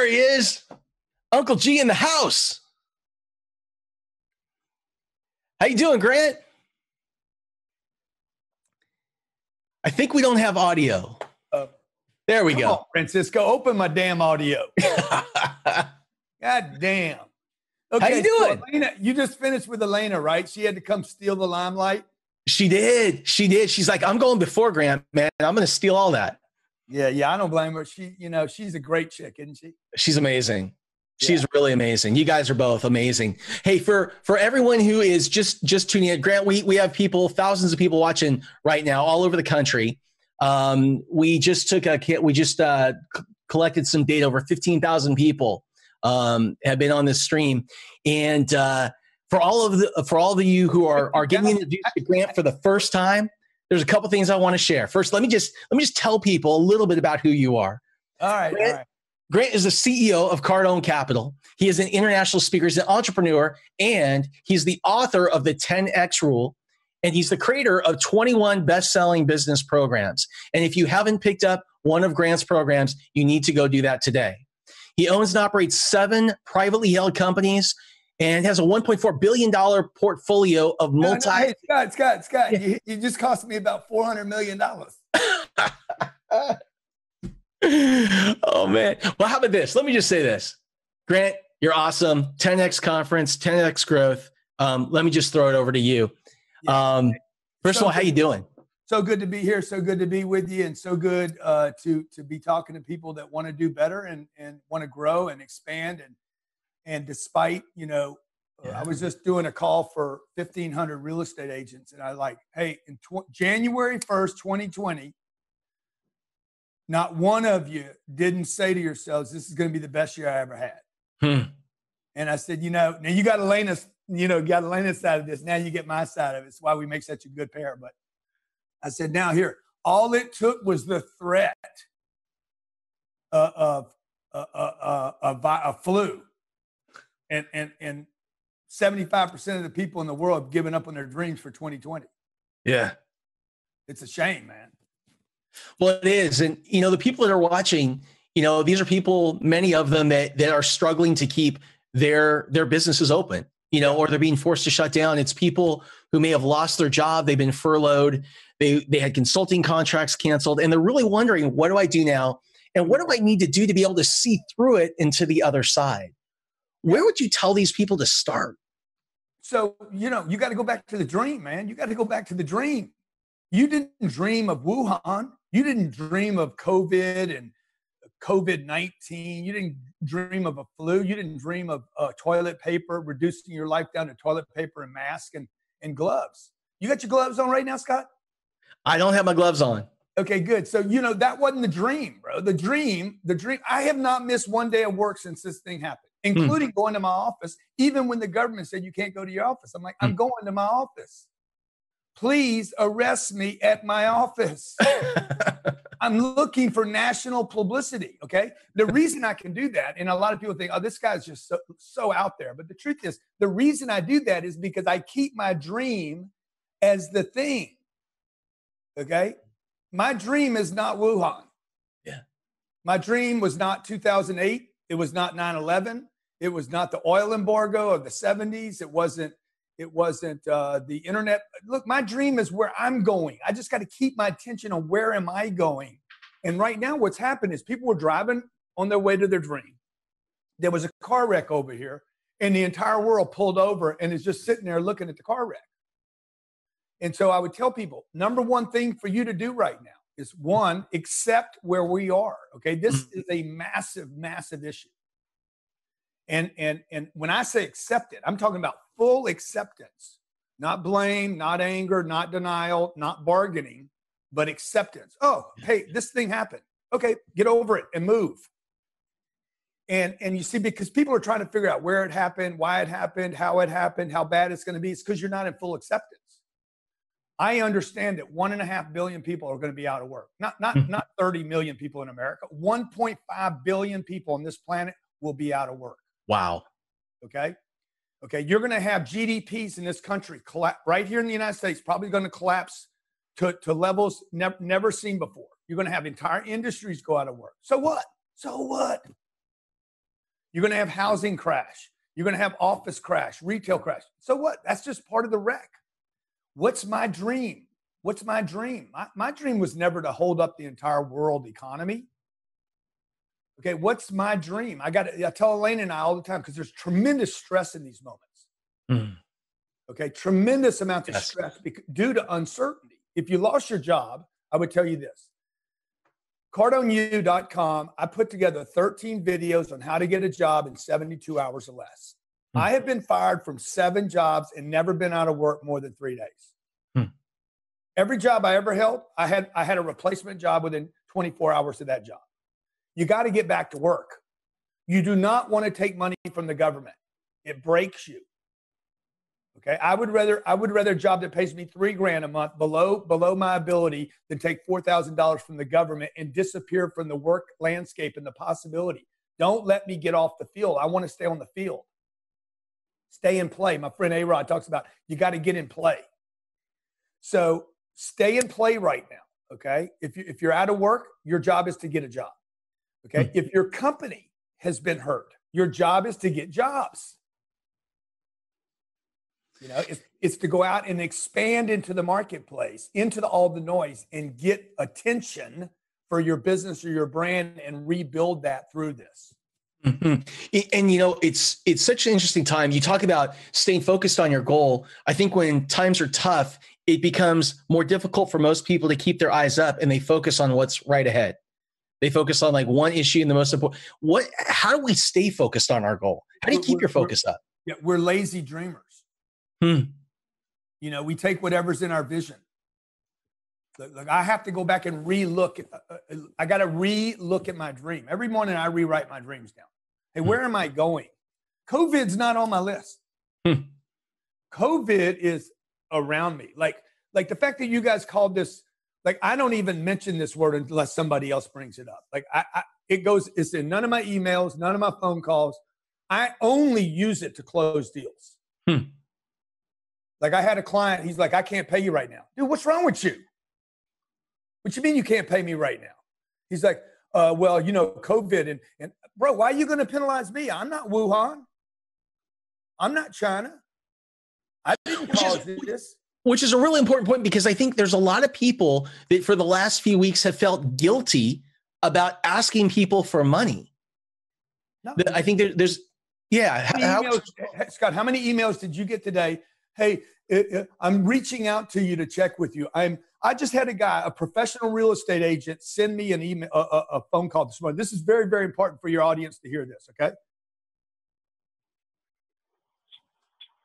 There he is. Uncle G in the house. How you doing, Grant? I think we don't have audio. There we go. On, Francisco, open my damn audio. God damn. Okay, how you doing? So Elena, you just finished with Elena, right? She had to come steal the limelight. She did. She's like, I'm going before Grant, man. I'm going to steal all that. Yeah. I don't blame her. She's a great chick, isn't she? She's amazing. She's really amazing. You guys are both amazing. Hey, for everyone who is just tuning in, Grant, we have people, thousands of people watching right now all over the country. We just collected some data. Over 15,000 people have been on this stream, and for all of you who are getting introduced to Grant for the first time, there's a couple things I want to share. First, let me just tell people a little bit about who you are. All right. Grant is the CEO of Cardone Capital. He is an international speaker, he's an entrepreneur, and he's the author of the 10X Rule. And he's the creator of 21 best-selling business programs. And if you haven't picked up one of Grant's programs, you need to go do that today. He owns and operates 7 privately held companies and has a $1.4 billion portfolio of Hey, Scott, yeah. you just cost me about $400 million. Oh, man. Well, how about this? Let me just say this. Grant, you're awesome. 10X conference, 10X growth. Let me just throw it over to you. First of all, how you doing? So good to be here. So good to be with you, and so good to be talking to people that want to do better and want to grow and expand. And despite, I was just doing a call for 1,500 real estate agents, and I like, hey, in January 1st, 2020, not one of you didn't say to yourselves, this is going to be the best year I ever had. And I said, now you got Elena's, got Elena's side of this. Now you get my side of it. It's why we make such a good pair. But I said, now here, all it took was the threat of a flu. And 75% of the people in the world have given up on their dreams for 2020. Yeah. It's a shame, man. Well, it is. And, the people that are watching, these are people, many of them that are struggling to keep their businesses open, or they're being forced to shut down. It's people who may have lost their job. They've been furloughed. They had consulting contracts canceled, and they're really wondering, what do I do now? And what do I need to do to be able to see through it into the other side? Where would you tell these people to start? So, you got to go back to the dream, man. You got to go back to the dream. You didn't dream of Wuhan. You didn't dream of COVID and COVID-19. You didn't dream of a flu. You didn't dream of toilet paper, reducing your life down to toilet paper and mask and gloves. You got your gloves on right now, Scott? I don't have my gloves on. Okay, good. So, that wasn't the dream, bro. The dream, I have not missed one day of work since this thing happened, including going to my office. Even when the government said you can't go to your office, I'm like, I'm going to my office. Please arrest me at my office. I'm looking for national publicity, okay? The reason I can do that, and a lot of people think, oh, this guy's just so out there. But the truth is, the reason I do that is because I keep my dream as the thing, okay? My dream is not Wuhan. Yeah. My dream was not 2008. It was not 9/11. It was not the oil embargo of the 70s. It wasn't the internet. Look, my dream is where I'm going. I just got to keep my attention on where am I going. And right now what's happened is people were driving on their way to their dream. There was a car wreck over here, and the entire world pulled over and is just sitting there looking at the car wreck. And so I would tell people, number one thing for you to do right now is, one, accept where we are. Okay. This is a massive, massive issue. And when I say accept it, I'm talking about full acceptance, not blame, not anger, not denial, not bargaining, but acceptance. Oh, hey, this thing happened. Okay, get over it and move. And you see, because people are trying to figure out where it happened, why it happened, how bad it's going to be. It's because you're not in full acceptance. I understand that 1.5 billion people are going to be out of work. Not 30 million people in America. 1.5 billion people on this planet will be out of work. Wow. Okay. You're going to have GDPs in this country right here in the United States, probably going to collapse to levels never seen before. You're going to have entire industries go out of work. So what? You're going to have housing crash. You're going to have office crash, retail crash. So what? That's just part of the wreck. What's my dream? What's my dream? My dream was never to hold up the entire world economy. Okay, what's my dream? I tell Elaine and I all the time, because there's tremendous stress in these moments. Mm. Okay, tremendous amounts of stress due to uncertainty. If you lost your job, I would tell you this. CardoneU.com, I put together 13 videos on how to get a job in 72 hours or less. I have been fired from 7 jobs and never been out of work more than 3 days. Every job I ever held, I had a replacement job within 24 hours of that job. You got to get back to work. You do not want to take money from the government. It breaks you. Okay, I would rather a job that pays me $3,000 a month below my ability than take $4,000 from the government and disappear from the work landscape and the possibility. Don't let me get off the field. I want to stay on the field. Stay in play. My friend A-Rod talks about you got to get in play. So stay in play right now. Okay, if you're out of work, your job is to get a job. Okay, if your company has been hurt, your job is to get jobs. You know, it's to go out and expand into the marketplace, into all the noise, and get attention for your business or your brand and rebuild that through this. Mm-hmm. And, you know, it's such an interesting time. You talk about staying focused on your goal. I think when times are tough, it becomes more difficult for most people to keep their eyes up, and they focus on what's right ahead. They focus on like one issue and the most important. How do we stay focused on our goal? How do you keep your focus up? Yeah, we're lazy dreamers. You know, we take whatever's in our vision. Look, I have to go back and re-look. I got to re-look at my dream. Every morning I rewrite my dreams down. Hey, where am I going? COVID's not on my list. COVID is around me. Like the fact that you guys called this, like, I don't even mention this word unless somebody else brings it up. Like it's in none of my emails, none of my phone calls. I only use it to close deals. Like I had a client, he's like, I can't pay you right now. Dude, what's wrong with you? What you mean you can't pay me right now? He's like, well, you know, COVID and bro, why are you going to penalize me? I'm not Wuhan. I'm not China. I didn't cause this. Which is a really important point, because I think there's a lot of people that for the last few weeks have felt guilty about asking people for money. No. I think there's, yeah. Scott, how many emails did you get today? Hey, I'm reaching out to you to check with you. I just had a professional real estate agent, send me an email, a phone call this morning. This is very, very important for your audience to hear this. Okay.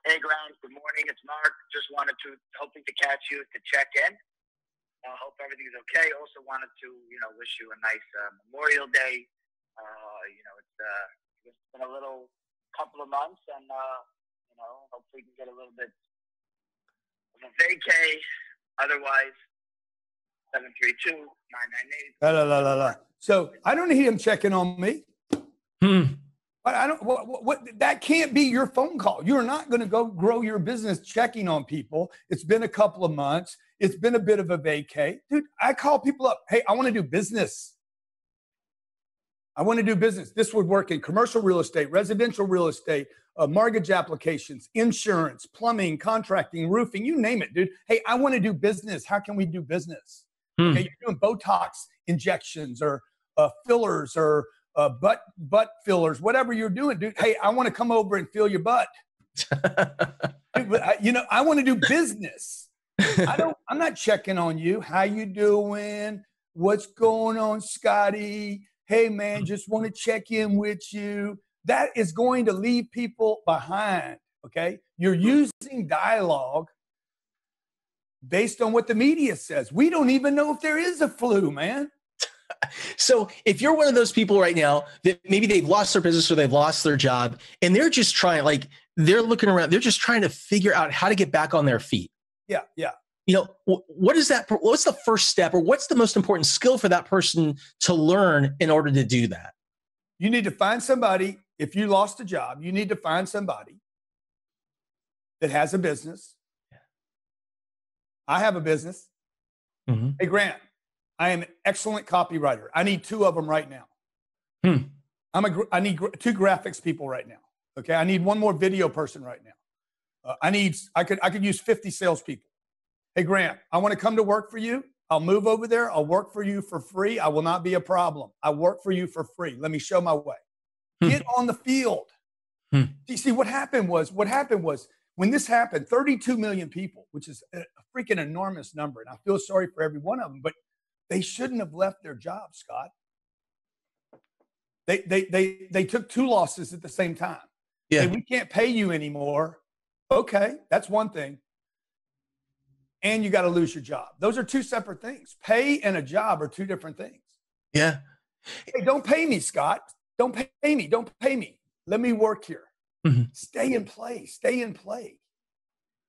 Hey, Grant. Good morning. It's Mark. Just wanted to hoping to catch you to check in. I hope everything's okay. Also wanted to, wish you a nice Memorial Day. It's been a little couple of months, and hopefully we can get a little bit of a vacay. Otherwise, 732-998. So I don't need him checking on me. I don't. What? That can't be your phone call. You're not going to go grow your business checking on people. It's been a couple of months. It's been a bit of a vacay, dude. I call people up. Hey, I want to do business. I want to do business. This would work in commercial real estate, residential real estate, mortgage applications, insurance, plumbing, contracting, roofing, you name it, dude. Hey, I want to do business. How can we do business? Okay, you're doing Botox injections or fillers or butt fillers, whatever you're doing, dude. Hey, I want to come over and fill your butt. Dude, I want to do business. I'm not checking on you. How you doing? What's going on, Scotty? Hey, man, just want to check in with you. That is going to leave people behind, okay? You're using dialogue based on what the media says. We don't even know if there is a flu, man. So if you're one of those people right now that maybe they've lost their business or they've lost their job, and they're just trying, they're looking around, they're just trying to figure out how to get back on their feet. Yeah. What is that? What's the first step, or what's the most important skill for that person to learn in order to do that? You need to find somebody. If you lost a job, you need to find somebody that has a business. I have a business. Hey, Grant, I am an excellent copywriter. I need 2 of them right now. I need two graphics people right now. Okay. I need one more video person right now. I could use 50 salespeople. Hey, Grant, I want to come to work for you. I'll move over there. I'll work for you for free. I will not be a problem. I work for you for free. Let me show my way. Get on the field. You see, what happened was when this happened, 32 million people, which is a freaking enormous number. And I feel sorry for every one of them, but they shouldn't have left their jobs, Scott. They took two losses at the same time. Yeah. Hey, we can't pay you anymore. Okay, that's one thing. And you got to lose your job. Those are two separate things. Pay and a job are two different things. Yeah. Hey, don't pay me, Scott. Don't pay me. Don't pay me. Let me work here. Stay and play. Stay and play.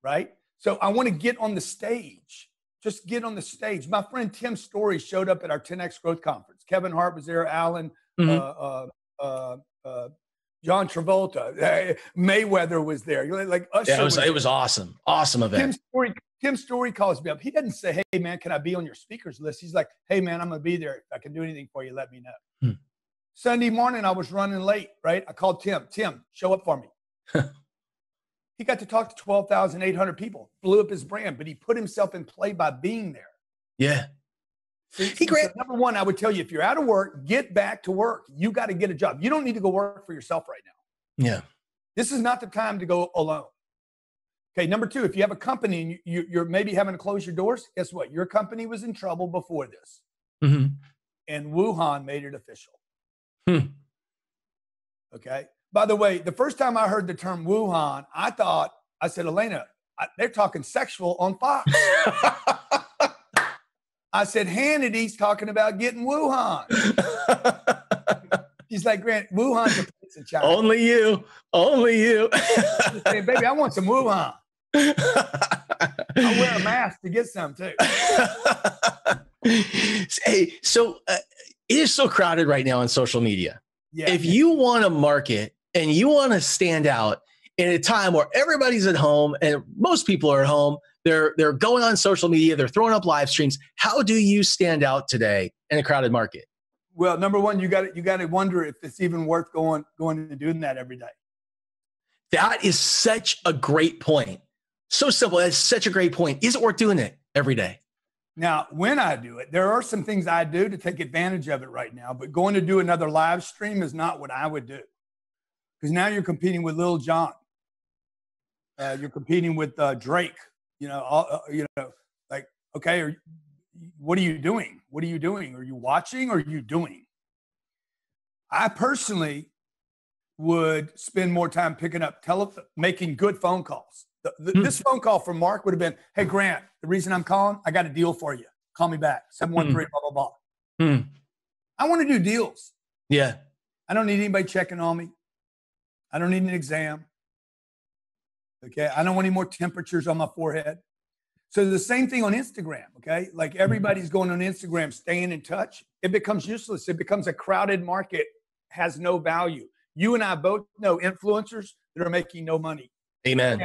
Right? So I want to get on the stage. Just get on the stage. My friend Tim Story showed up at our 10X Growth Conference. Kevin Hart was there. Alan, John Travolta, Mayweather was there. Like Usher. Yeah, it was awesome. Awesome event. Tim Story calls me up. He doesn't say, hey, man, can I be on your speakers list? He's like, hey, man, I'm going to be there. If I can do anything for you, let me know. Sunday morning, I was running late, right? I called Tim. Tim, show up for me. He got to talk to 12,800 people, blew up his brand, but he put himself in play by being there. Yeah. So number one, I would tell you, if you're out of work, get back to work. You got to get a job. You don't need to go work for yourself right now. Yeah. This is not the time to go alone. Okay, number two, if you have a company and you're maybe having to close your doors, guess what? Your company was in trouble before this. And Wuhan made it official. Okay. By the way, the first time I heard the term Wuhan, I said, Elena, they're talking sexual on Fox. I said, Hannity's talking about getting Wuhan. She's like, Grant, Wuhan's a place in China. Only you. Saying, baby, I want some Wuhan. I'll wear a mask to get some too. Hey, so it is so crowded right now on social media. Yeah. If you want to market and you want to stand out in a time where everybody's at home and most people are at home, they're going on social media, they're throwing up live streams. How do you stand out today in a crowded market? Well, number one, you got to wonder if it's even worth going and doing that every day. That is such a great point. So simple. That's such a great point. Is it worth doing it every day? Now, when I do it, there are some things I do to take advantage of it right now, but going to do another live stream is not what I would do. Because now you're competing with Lil Jon. You're competing with Drake. Like, okay, what are you doing? What are you doing? Are you watching or are you doing? I personally would spend more time picking up making good phone calls. This phone call from Mark would have been, hey, Grant, the reason I'm calling, I got a deal for you. Call me back. 713, blah, blah, blah. I want to do deals. Yeah. I don't need anybody checking on me. I don't need an exam. Okay. I don't want any more temperatures on my forehead. So the same thing on Instagram. Okay. Like everybody's going on Instagram, staying in touch. It becomes useless. It becomes a crowded market, has no value. You and I both know influencers that are making no money. Amen.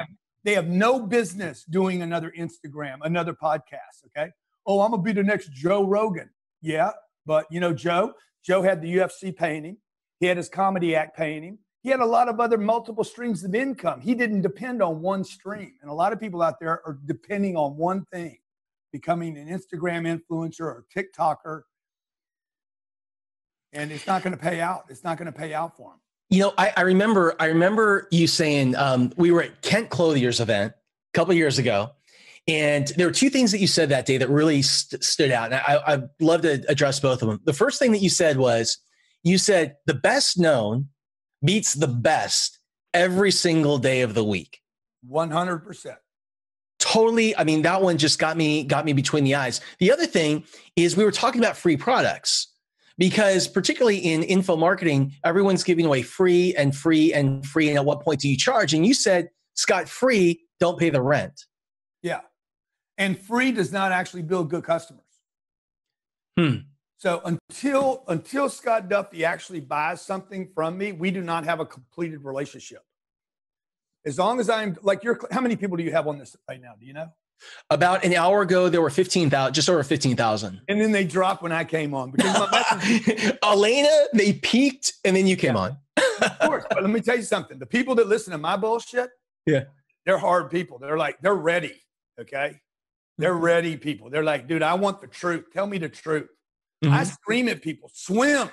They have no business doing another Instagram, another podcast. Okay. Oh, I'm going to be the next Joe Rogan. Yeah. But you know, Joe had the UFC paying him. He had his comedy act paying him. He had a lot of other multiple streams of income. He didn't depend on one stream. And a lot of people out there are depending on one thing, becoming an Instagram influencer or TikToker. And it's not going to pay out. It's not going to pay out for them. You know, I remember you saying we were at Kent Clothier's event a couple of years ago, and there were two things that you said that day that really stood out. And I'd love to address both of them. The first thing that you said was, you said the best known beats the best every single day of the week. 100%. Totally. I mean, that one just got me between the eyes. The other thing is we were talking about free products. Because particularly in info marketing, everyone's giving away free and free and free. And at what point do you charge? And you said, Scott, free, don't pay the rent. Yeah. And free does not actually build good customers. So until Scott Duffy actually buys something from me, we do not have a completed relationship. As long as I'm like, how many people do you have on this right now? Do you know? About an hour ago, there were 15,000, just over 15,000. And then they dropped when I came on because my Elena, they peaked, and then you came on. Of course, but let me tell you something. The people that listen to my bullshit, they're hard people. They're ready. Okay, they're ready people. They're like, dude, I want the truth. Tell me the truth. I scream at people, swim.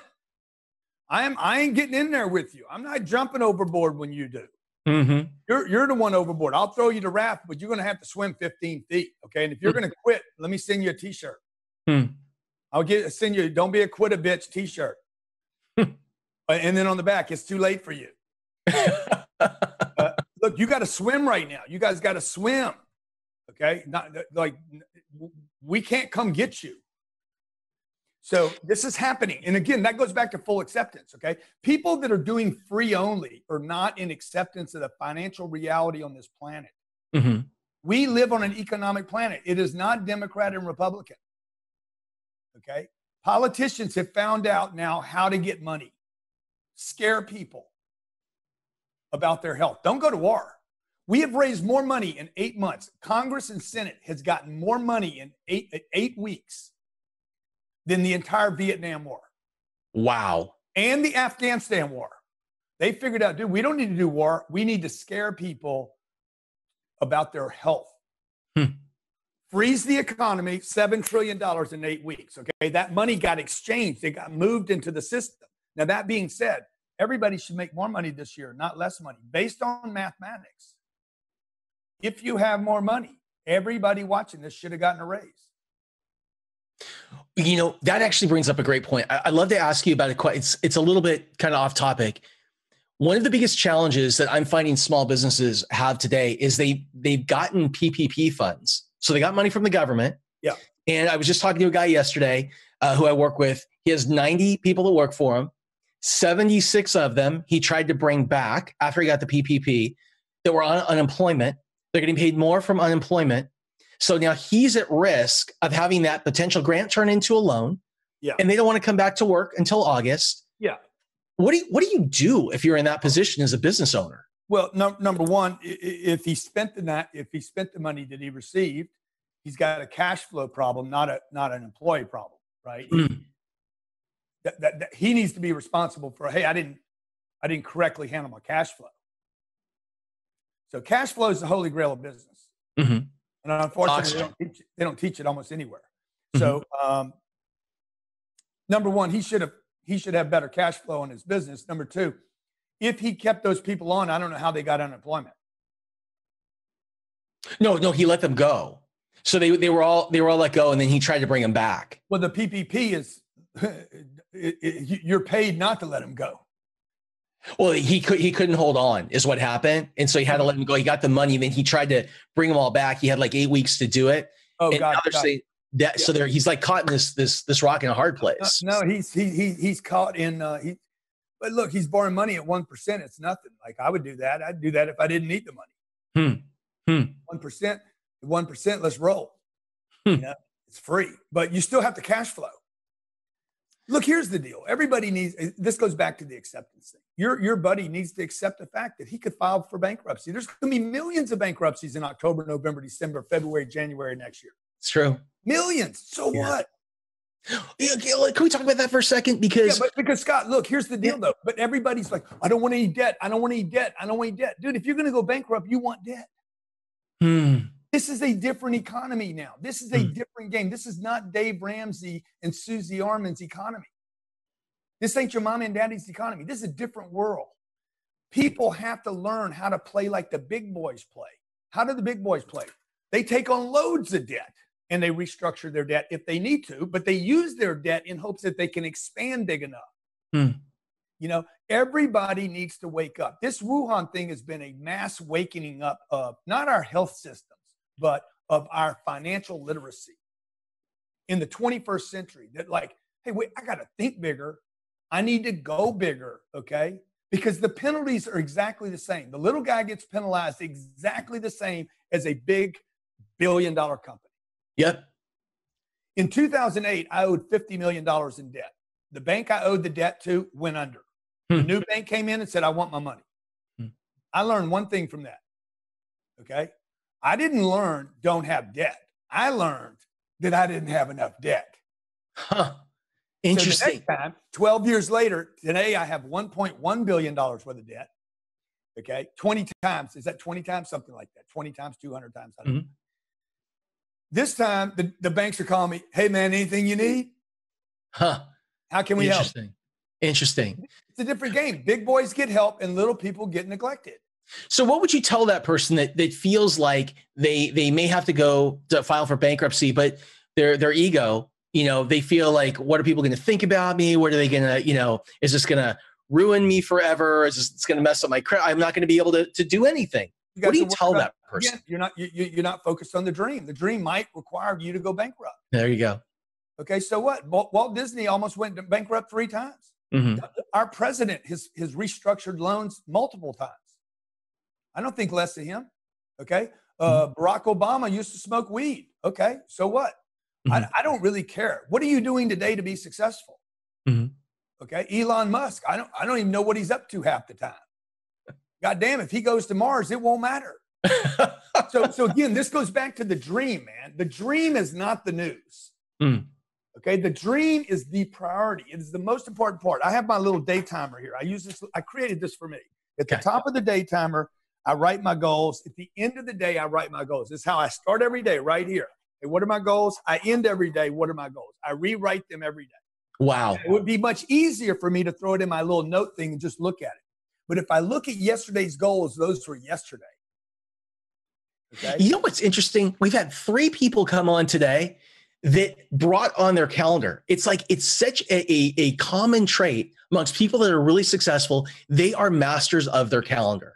I ain't getting in there with you. I'm not jumping overboard when you do. You're the one overboard. I'll throw you the raft, but you're going to have to swim 15 feet. Okay. And if you're going to quit, let me send you a t-shirt. I'll send you, don't be a quit a bitch t-shirt. And then on the back, it's too late for you. Look, you got to swim right now. You guys got to swim. Okay. Not like we can't come get you. So this is happening. And again, that goes back to full acceptance, okay? People that are doing free only are not in acceptance of the financial reality on this planet. We live on an economic planet. It is not Democrat and Republican, okay? Politicians have found out now how to get money, scare people about their health. Don't go to war. We have raised more money in 8 months. Congress and Senate has gotten more money in eight weeks than the entire Vietnam War. Wow. And the Afghanistan War. They figured out, dude, we don't need to do war. We need to scare people about their health. Freeze the economy, $7 trillion in 8 weeks, okay? That money got exchanged. It got moved into the system. Now, that being said, everybody should make more money this year, not less money, based on mathematics. If you have more money, everybody watching this should have gotten a raise. You know, that actually brings up a great point. I'd love to ask you about it. It's a little bit kind of off topic. One of the biggest challenges that I'm finding small businesses have today is they've gotten PPP funds. So they got money from the government. Yeah. And I was just talking to a guy yesterday who I work with. He has 90 people that work for him. 76 of them he tried to bring back after he got the PPP that were on unemployment. They're getting paid more from unemployment. So now he's at risk of having that potential grant turn into a loan. Yeah. And they don't want to come back to work until August. Yeah. What do you do if you're in that position as a business owner? Well, number one, if he spent the money that he received, he's got a cash flow problem, not an employee problem, right? That he needs to be responsible for. Hey, I didn't correctly handle my cash flow. So cash flow is the holy grail of business. And unfortunately, they don't teach it almost anywhere. So, number one, he should have better cash flow in his business. Number two, if he kept those people on, I don't know how they got unemployment. No, he let them go. So they were all let go, and then he tried to bring them back. Well, the PPP is you're paid not to let them go. Well, he couldn't hold on is what happened. And so he had to let him go. He got the money. And then he tried to bring them all back. He had like 8 weeks to do it. Oh, and God. So he's like caught in this rock in a hard place. No, he's caught in, but look, he's borrowing money at 1%. It's nothing. Like I would do that. I'd do that if I didn't need the money. 1%, let's roll. You know, it's free, but you still have to cash flow. Look, here's the deal. Everybody needs, this goes back to the acceptance thing. Your buddy needs to accept the fact that he could file for bankruptcy. There's going to be millions of bankruptcies in October, November, December, February, January next year. It's true. Millions. So what? Yeah, can we talk about that for a second? Because Scott, look, here's the deal though. But everybody's like, I don't want any debt. I don't want any debt. I don't want any debt. Dude, if you're going to go bankrupt, you want debt. This is a different economy now. This is a different game. This is not Dave Ramsey and Susie Orman's economy. This ain't your mom and daddy's economy. This is a different world. People have to learn how to play like the big boys play. How do the big boys play? They take on loads of debt and they restructure their debt if they need to, but they use their debt in hopes that they can expand big enough. You know, everybody needs to wake up. This Wuhan thing has been a mass wakening up of not our health systems, but of our financial literacy in the 21st century. That like, hey, wait, I got to think bigger. I need to go bigger, okay? Because the penalties are exactly the same. The little guy gets penalized exactly the same as a big billion-dollar company. Yep. In 2008, I owed $50 million in debt. The bank I owed the debt to went under. The new bank came in and said, I want my money. I learned one thing from that, okay? I didn't learn don't have debt. I learned that I didn't have enough debt. Huh. Interesting. So the next time, 12 years later, today I have $1.1 billion worth of debt. Okay. 20 times. Is that 20 times? Something like that. 20 times, 200 times. I don't know. This time, the banks are calling me, hey, man, anything you need? Huh. How can we help? Interesting. It's a different game. Big boys get help and little people get neglected. So what would you tell that person that feels like they may have to go to file for bankruptcy, but their ego, they feel like, what are people going to think about me? What are they going to, is this going to ruin me forever? Is this going to mess up my credit? I'm not going to be able to do anything. What do you tell that person? Again, you're not focused on the dream. The dream might require you to go bankrupt. There you go. Okay, so what? Walt Disney almost went bankrupt 3 times. Mm-hmm. Our president has restructured loans multiple times. I don't think less of him. Okay. Barack Obama used to smoke weed. Okay. So what? Mm-hmm. I don't really care. What are you doing today to be successful? Mm-hmm. Okay. Elon Musk. I don't even know what he's up to half the time. God damn, if he goes to Mars, it won't matter. So again, this goes back to the dream, man. The dream is not the news. Mm. Okay. The dream is the priority. It is the most important part. I have my little day timer here. I use this. I created this for me. At the top of the day timer, I write my goals. At the end of the day, I write my goals. This is how I start every day, right here. Hey, what are my goals? I end every day. What are my goals? I rewrite them every day. Wow. It would be much easier for me to throw it in my little note thing and just look at it. But if I look at yesterday's goals, those were yesterday. Okay. You know what's interesting? We've had 3 people come on today that brought on their calendar. It's like, it's such a common trait amongst people that are really successful. They are masters of their calendar.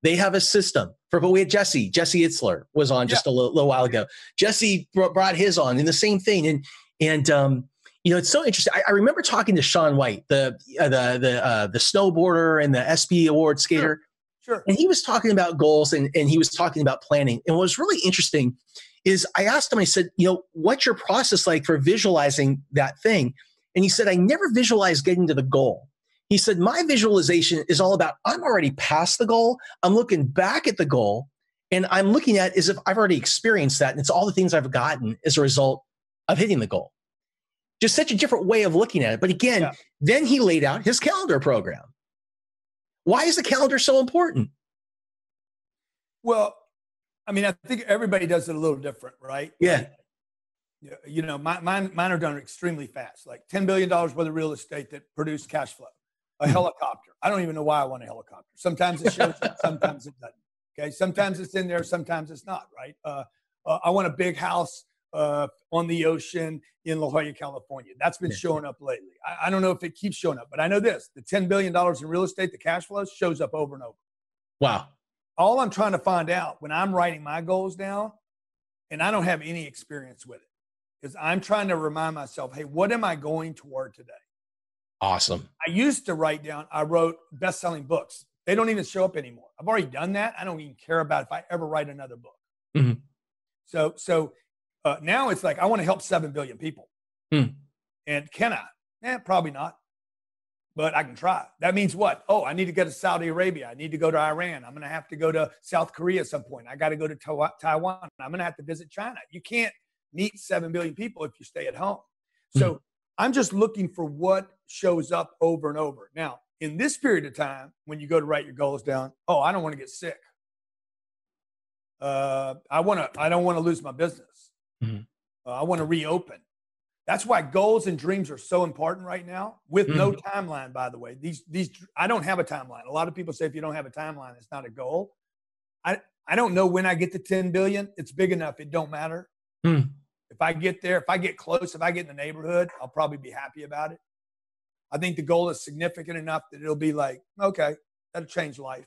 They have a system. But we had Jesse Itzler was on just a little while ago. Jesse brought his on, and the same thing. And it's so interesting. I remember talking to Shaun White, the snowboarder and the SB award skater. Sure. And he was talking about goals and he was talking about planning. And what was really interesting is I asked him, I said, what's your process like for visualizing that thing? And he said, I never visualized getting to the goal. He said, my visualization is all about, I'm already past the goal. I'm looking back at the goal and I'm looking at as if I've already experienced that. And it's all the things I've gotten as a result of hitting the goal. Just such a different way of looking at it. But again, then he laid out his calendar program. Why is the calendar so important? Well, I mean, I think everybody does it a little different, right? Yeah. Mine are done extremely fast, like $10 billion worth of real estate that produced cash flow. A helicopter. I don't even know why I want a helicopter. Sometimes it shows up, sometimes it doesn't. Okay. Sometimes it's in there, sometimes it's not, right? I want a big house on the ocean in La Jolla, California. That's been showing up lately. I don't know if it keeps showing up, but I know this, the $10 billion in real estate, the cash flow shows up over and over. Wow. All I'm trying to find out when I'm writing my goals down, and I don't have any experience with it, is I'm trying to remind myself, hey, what am I going toward today? Awesome. I used to write down, I wrote best-selling books. They don't even show up anymore. I've already done that. I don't even care about if I ever write another book. Mm-hmm. So now it's like, I want to help 7 billion people. And can I? Probably not. But I can try. That means what? Oh, I need to go to Saudi Arabia. I need to go to Iran. I'm going to have to go to South Korea at some point. I got to go to Taiwan. I'm going to have to visit China. You can't meet 7 billion people if you stay at home. So I'm just looking for what shows up over and over. Now, in this period of time, when you go to write your goals down, I don't want to get sick. I don't want to lose my business. I want to reopen. That's why goals and dreams are so important right now, with no timeline, by the way. These I don't have a timeline. A lot of people say if you don't have a timeline, it's not a goal. I don't know when I get to 10 billion. It's big enough. It don't matter. If I get there, if I get close, if I get in the neighborhood, I'll probably be happy about it. I think the goal is significant enough that it'll be like, okay, that'll change life.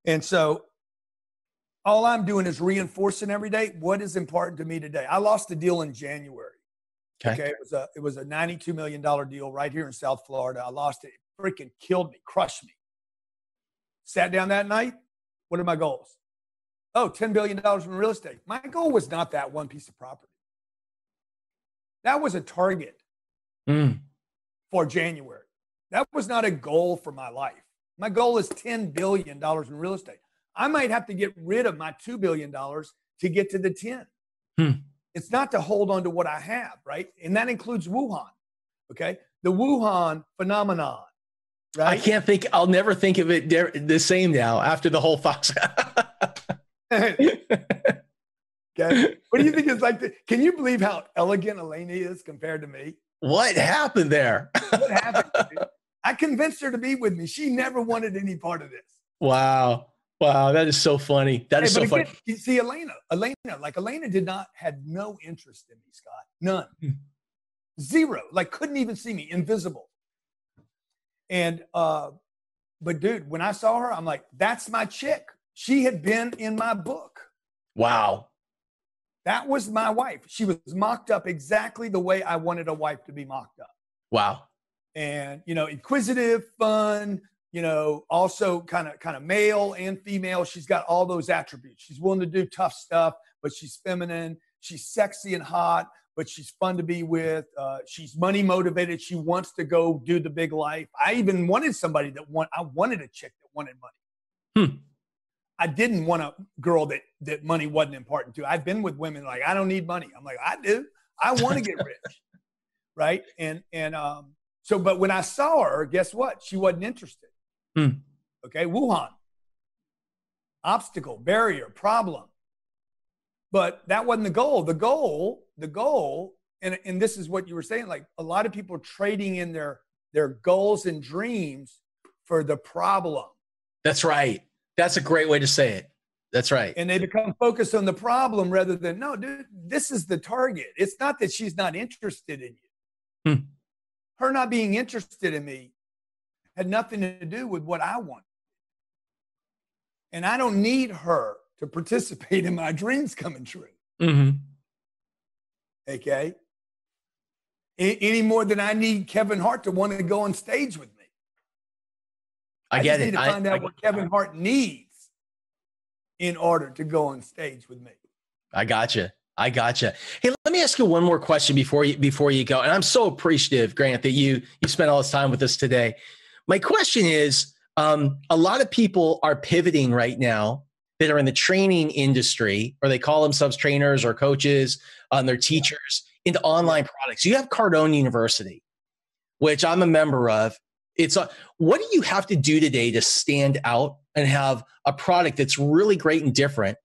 And so all I'm doing is reinforcing every day what is important to me today. I lost a deal in January. Okay. It was a $92 million deal right here in South Florida. I lost it. It freaking killed me, crushed me. Sat down that night. What are my goals? $10 billion in real estate. My goal was not that one piece of property. That was a target for January. That was not a goal for my life. My goal is $10 billion in real estate. I might have to get rid of my $2 billion to get to the 10. Hmm. It's not to hold on to what I have, right? And that includes Wuhan, okay? The Wuhan phenomenon, right? I can't think, I'll never think of it the same now after the whole Fox. Okay. What do you think is like? Can you believe how elegant Elena is compared to me? What happened there? What happened? Dude? I convinced her to be with me. She never wanted any part of this. Wow. Wow. That is so funny. That is so funny. You see, Elena had no interest in me, Scott. None. Zero. Like, couldn't even see me, invisible. And, but dude, when I saw her, I'm like, that's my chick. She had been in my book. Wow. That was my wife. She was mocked up exactly the way I wanted a wife to be mocked up. Wow. And, inquisitive, fun, also kind of male and female. She's got all those attributes. She's willing to do tough stuff, but she's feminine. She's sexy and hot, but she's fun to be with. She's money motivated. She wants to go do the big life. I even wanted somebody I wanted a chick that wanted money. I didn't want a girl that money wasn't important to. I've been with women like, I don't need money. I'm like, I do. I want to get rich. Right. But when I saw her, guess what? She wasn't interested. Okay. Wuhan. Obstacle, barrier, problem. But that wasn't the goal. The goal, and this is what you were saying, like a lot of people are trading in their goals and dreams for the problem. That's right. That's a great way to say it. That's right. And they become focused on the problem rather than, no, dude, this is the target. It's not that she's not interested in you. Her not being interested in me had nothing to do with what I want. And I don't need her to participate in my dreams coming true. Okay? Any more than I need Kevin Hart to want to go on stage with me. I get it. I need to find out what Kevin Hart needs in order to go on stage with me. I gotcha. Hey, let me ask you one more question before you go. And I'm so appreciative, Grant, that you spent all this time with us today. My question is, a lot of people are pivoting right now that are in the training industry, or they call themselves trainers or coaches, they're teachers, into online products. You have Cardone University, which I'm a member of. What do you have to do today to stand out and have a product that's really great and different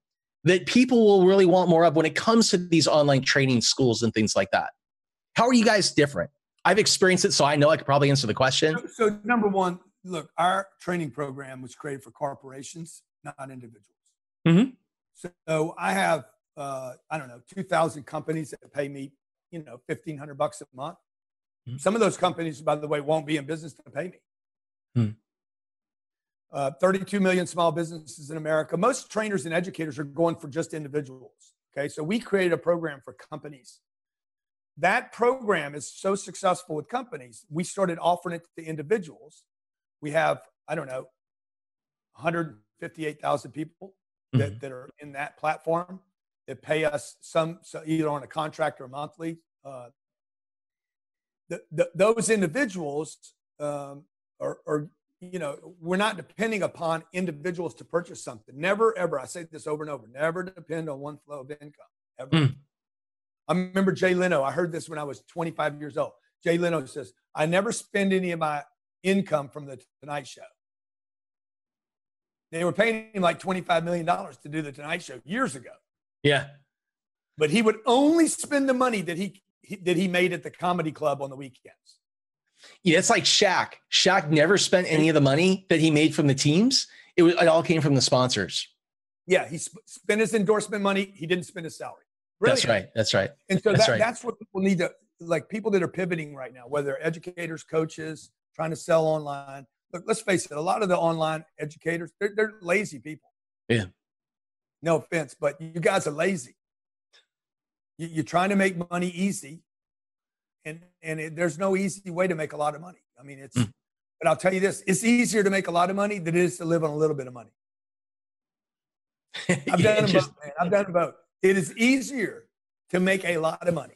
that people will really want more of when it comes to these online training schools and things like that? How are you guys different? I've experienced it, so I know I could probably answer the question. So number one, look, our training program was created for corporations, not individuals. So I have, 2,000 companies that pay me, $1,500 a month. Some of those companies, by the way, won't be in business to pay me. 32 million small businesses in America. Most trainers and educators are going for just individuals. Okay. So we created a program for companies. That program is so successful with companies. We started offering it to individuals. We have, 158,000 people that are in that platform that pay us some either on a contract or monthly. Those individuals are, we're not depending upon individuals to purchase something. Never, ever. I say this over and over. Never depend on one flow of income, ever. I remember Jay Leno. I heard this when I was 25 years old. Jay Leno says, I never spend any of my income from the Tonight Show. They were paying him like $25 million to do the Tonight Show years ago. Yeah. But he would only spend the money that he made at the comedy club on the weekends. Yeah, it's like Shaq. Shaq never spent any of the money that he made from the teams. It all came from the sponsors. Yeah, he spent his endorsement money. He didn't spend his salary. Brilliant. That's right. And so that's what people need to, like people that are pivoting right now, whether they're educators, coaches, trying to sell online. Look, let's face it, a lot of the online educators, they're lazy people. Yeah. No offense, but you guys are lazy. You're trying to make money easy. And there's no easy way to make a lot of money. I mean, but I'll tell you this, it's easier to make a lot of money than it is to live on a little bit of money. I've done them both, man. I've done them both. It is easier to make a lot of money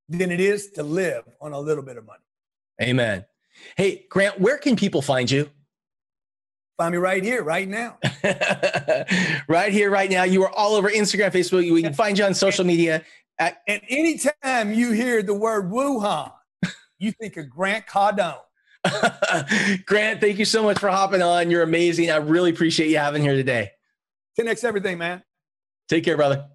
than it is to live on a little bit of money. Amen. Hey, Grant, where can people find you? Find me right here, right now. Right here, right now. You are all over Instagram, Facebook. We can find you on social media. And anytime you hear the word Wuhan, you think of Grant Cardone. Grant, thank you so much for hopping on. You're amazing. I really appreciate you having here today. 10X everything, man. Take care, brother.